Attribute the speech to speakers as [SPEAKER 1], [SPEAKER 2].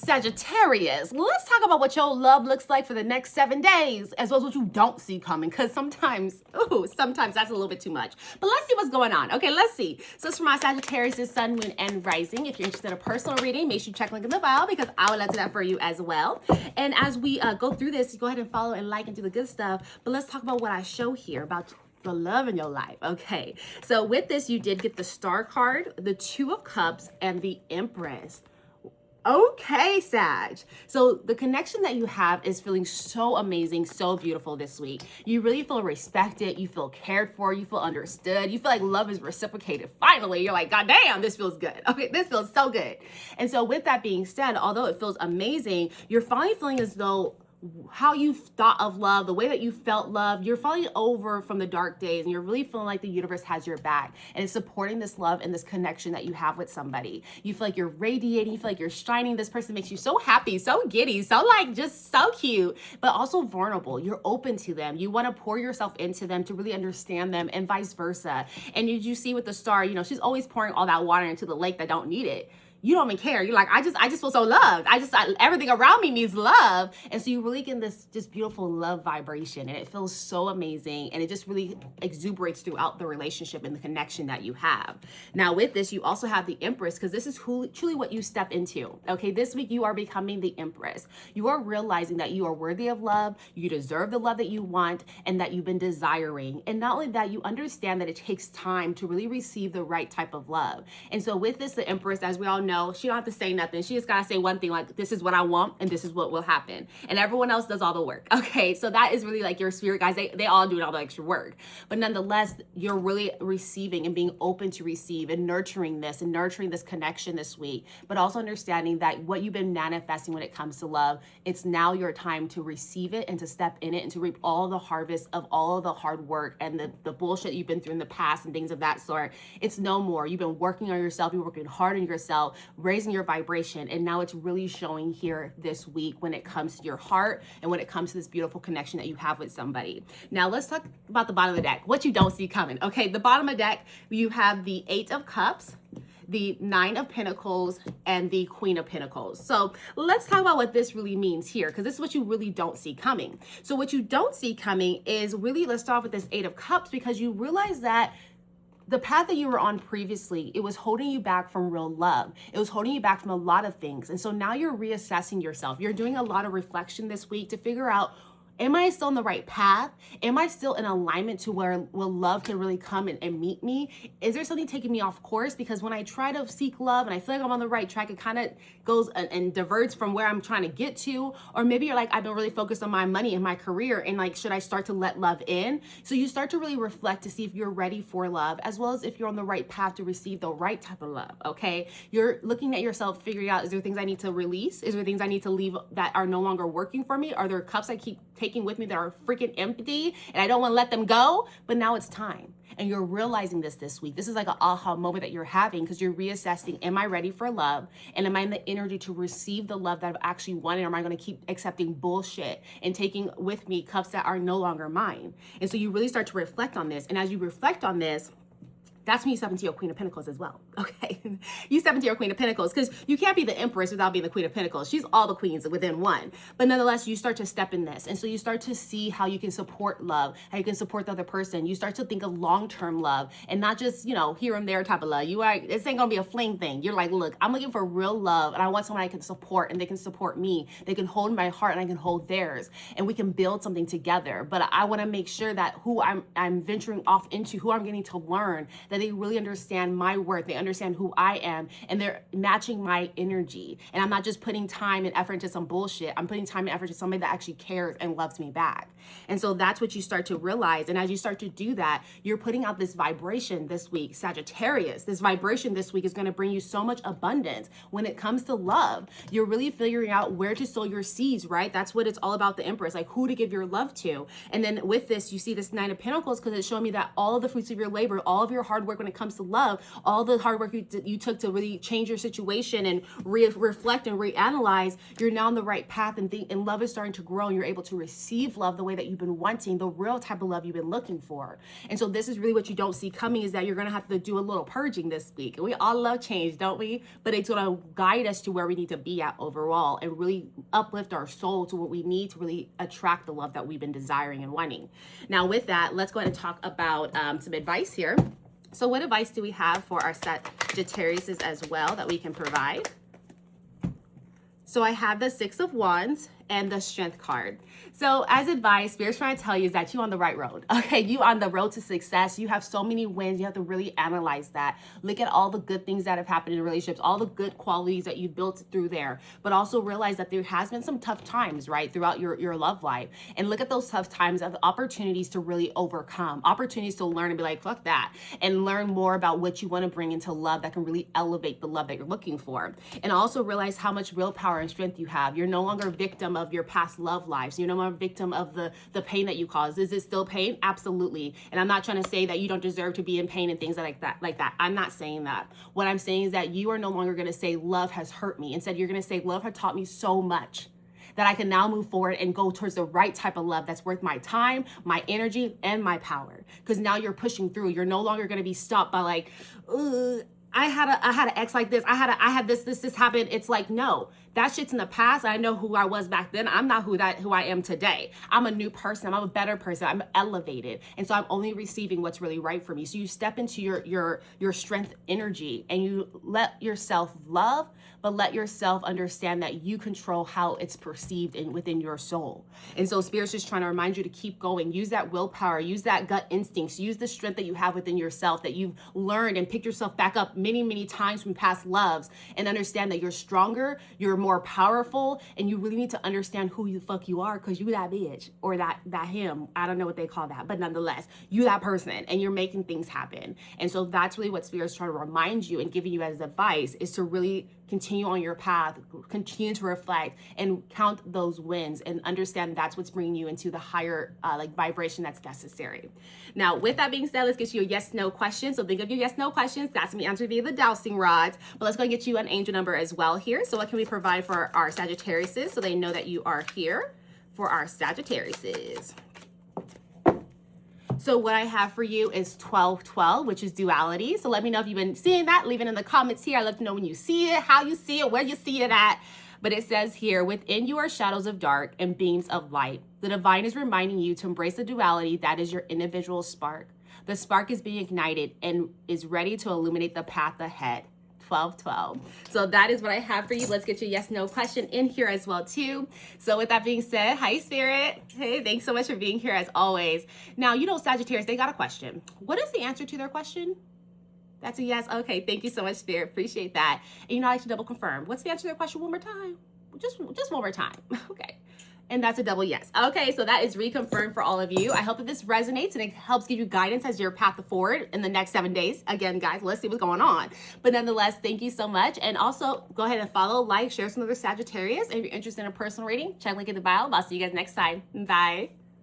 [SPEAKER 1] Sagittarius, let's talk about what your love looks like for the next 7 days, as well as what you don't see coming, because sometimes that's a little bit too much. But let's see what's going on. Okay, let's see. So it's for my Sagittarius, Sun, Moon, and Rising. If you're interested in a personal reading, make sure you check link in the bio, because I would love to do that for you as well. And as we go through this, go ahead and follow and like and do the good stuff. But let's talk about what I show here about the love in your life. Okay, so with this, you did get the Star card, the Two of Cups, and the Empress. Okay, Sag. So the connection that you have is feeling so amazing, so beautiful this week. You really feel respected. You feel cared for. You feel understood. You feel like love is reciprocated. Finally, you're like, God damn, this feels good. Okay, this feels so good. And so with that being said, although it feels amazing, you're finally feeling as though how you thought of love, the way that you felt love, you're falling over from the dark days, and you're really feeling like the universe has your back and is supporting this love and this connection that you have with somebody. You feel like you're radiating, you feel like you're shining. This person makes you so happy, so giddy, so like just so cute, but also vulnerable. You're open to them. You want to pour yourself into them to really understand them, and vice versa. And you see with the Star, you know, she's always pouring all that water into the lake that don't need it. You don't even care. You're like, I just feel so loved. Everything around me needs love. And so you really get this just beautiful love vibration, and it feels so amazing. And it just really exuberates throughout the relationship and the connection that you have. Now with this, you also have the Empress, because this is truly what you step into. Okay, this week you are becoming the Empress. You are realizing that you are worthy of love. You deserve the love that you want and that you've been desiring. And not only that, you understand that it takes time to really receive the right type of love. And so with this, the Empress, as we all know, she don't have to say nothing. She just gotta say one thing, like, this is what I want and this is what will happen. And everyone else does all the work. Okay, so that is really like your spirit guys. They all do all the extra work. But nonetheless, you're really receiving and being open to receive and nurturing this connection this week. But also understanding that what you've been manifesting when it comes to love, it's now your time to receive it and to step in it and to reap all the harvest of all of the hard work and the bullshit you've been through in the past and things of that sort. It's no more. You've been working on yourself. You're working hard on yourself, raising your vibration, and now it's really showing here this week when it comes to your heart and when it comes to this beautiful connection that you have with somebody. Now let's talk about the bottom of the deck, what you don't see coming. Okay, the bottom of the deck, you have the Eight of Cups, the Nine of Pentacles, and the Queen of Pentacles. So let's talk about what this really means here, because this is what you really don't see coming. So what you don't see coming is really, let's start off with this Eight of Cups, because you realize that the path that you were on previously, it was holding you back from real love. It was holding you back from a lot of things. And so now you're reassessing yourself. You're doing a lot of reflection this week to figure out, am I still on the right path? Am I still in alignment to where love can really come and meet me? Is there something taking me off course? Because when I try to seek love and I feel like I'm on the right track, it kind of goes and diverts from where I'm trying to get to. Or maybe you're like, I've been really focused on my money and my career, and like, should I start to let love in? So you start to really reflect to see if you're ready for love, as well as if you're on the right path to receive the right type of love, okay? You're looking at yourself, figuring out, is there things I need to release? Is there things I need to leave that are no longer working for me? Are there cups I keep taking with me that are freaking empty and I don't want to let them go? But now it's time, and you're realizing this week. This is like an aha moment that you're having, because you're reassessing, am I ready for love, and am I in the energy to receive the love that I've actually wanted, or am I going to keep accepting bullshit and taking with me cups that are no longer mine? And so you really start to reflect on this, and as you reflect on this, that's when you step into your Queen of Pentacles as well, okay? You step into your Queen of Pentacles, because you can't be the Empress without being the Queen of Pentacles. She's all the queens within one. But nonetheless, you start to step in this. And so you start to see how you can support love, how you can support the other person. You start to think of long-term love and not just, you know, here and there type of love. This ain't gonna be a fling thing. You're like, look, I'm looking for real love, and I want someone I can support, and they can support me. They can hold my heart, and I can hold theirs, and we can build something together. But I wanna make sure that who I'm venturing off into, who I'm getting to learn, that they really understand my worth, they understand who I am, and they're matching my energy. And I'm not just putting time and effort into some bullshit. I'm putting time and effort into somebody that actually cares and loves me back. And so that's what you start to realize. And as you start to do that, you're putting out this vibration this week, Sagittarius. This vibration this week is going to bring you so much abundance when it comes to love. You're really figuring out where to sow your seeds, right? That's what it's all about, the Empress, like who to give your love to. And then with this, you see this Nine of Pentacles, because it's showing me that all of the fruits of your labor, all of your hard work when it comes to love, all the hard hard work you took to really change your situation and reflect and reanalyze, you're now on the right path, and love is starting to grow, and you're able to receive love the way that you've been wanting, the real type of love you've been looking for. And so this is really what you don't see coming, is that you're going to have to do a little purging this week. And we all love change, don't we? But it's going to guide us to where we need to be at overall, and really uplift our soul to what we need to really attract the love that we've been desiring and wanting. Now with that, let's go ahead and talk about some advice here. So what advice do we have for our Sagittariuses as well that we can provide? So I have the Six of Wands and the Strength card. So as advice, Spirit's trying to tell you is that you're on the right road. Okay, you on the road to success. You have so many wins. You have to really analyze that. Look at all the good things that have happened in relationships, all the good qualities that you built through there, but also realize that there has been some tough times, right, throughout your love life. And look at those tough times as opportunities to really overcome, opportunities to learn and be like, fuck that, and learn more about what you want to bring into love that can really elevate the love that you're looking for. And also realize how much willpower and strength you have. You're no longer a victim of your past love lives. You're no more a victim of the pain that you caused. Is it still pain? Absolutely. And I'm not trying to say that you don't deserve to be in pain and things like that. I'm not saying that. What I'm saying is that you are no longer going to say love has hurt me. Instead, you're going to say love has taught me so much that I can now move forward and go towards the right type of love that's worth my time, my energy, and my power. Because now you're pushing through. You're no longer going to be stopped by like, I had an ex like this. I had this happened. It's like, no, that shit's in the past. I know who I was back then. I'm not who I am today. I'm a new person. I'm a better person. I'm elevated. And so I'm only receiving what's really right for me. So you step into your strength energy, and you let yourself love, but let yourself understand that you control how it's perceived within your soul. And so Spirit's just trying to remind you to keep going. Use that willpower, use that gut instincts, use the strength that you have within yourself, that you've learned and picked yourself back up many, many times from past loves, and understand that you're stronger, you're more powerful, and you really need to understand who the fuck you are, because you that bitch or that him. I don't know what they call that, but nonetheless, you that person, and you're making things happen. And so that's really what Spirit's trying to remind you and giving you as advice, is to really continue on your path, continue to reflect and count those wins, and understand that's what's bringing you into the higher vibration that's necessary. Now, with that being said, let's get you a yes/no question. So think of your yes/no questions. That's me answering via the dowsing rods. But let's go and get you an angel number as well here. So what can we provide for our Sagittariuses so they know that you are here for our Sagittariuses? So what I have for you is 1212, which is duality. So let me know if you've been seeing that. Leave it in the comments here. I'd love to know when you see it, how you see it, where you see it at. But it says here, within you are shadows of dark and beams of light. The divine is reminding you to embrace the duality that is your individual spark. The spark is being ignited and is ready to illuminate the path ahead. 1212. So that is what I have for you. Let's get your yes/no question in here as well too. So with that being said, hi Spirit. Hey, thanks so much for being here as always. Now, you know, Sagittarius, they got a question. What is the answer to their question? That's a yes. Okay, thank you so much, Spirit. Appreciate that. And you know, I like to double confirm. What's the answer to their question one more time? Just one more time. Okay. And that's a double yes. Okay, so that is reconfirmed for all of you. I hope that this resonates and it helps give you guidance as your path forward in the next 7 days. Again, guys, let's see what's going on. But nonetheless, thank you so much. And also, go ahead and follow, like, share some other Sagittarius. And if you're interested in a personal reading, check link in the bio. I'll see you guys next time. Bye.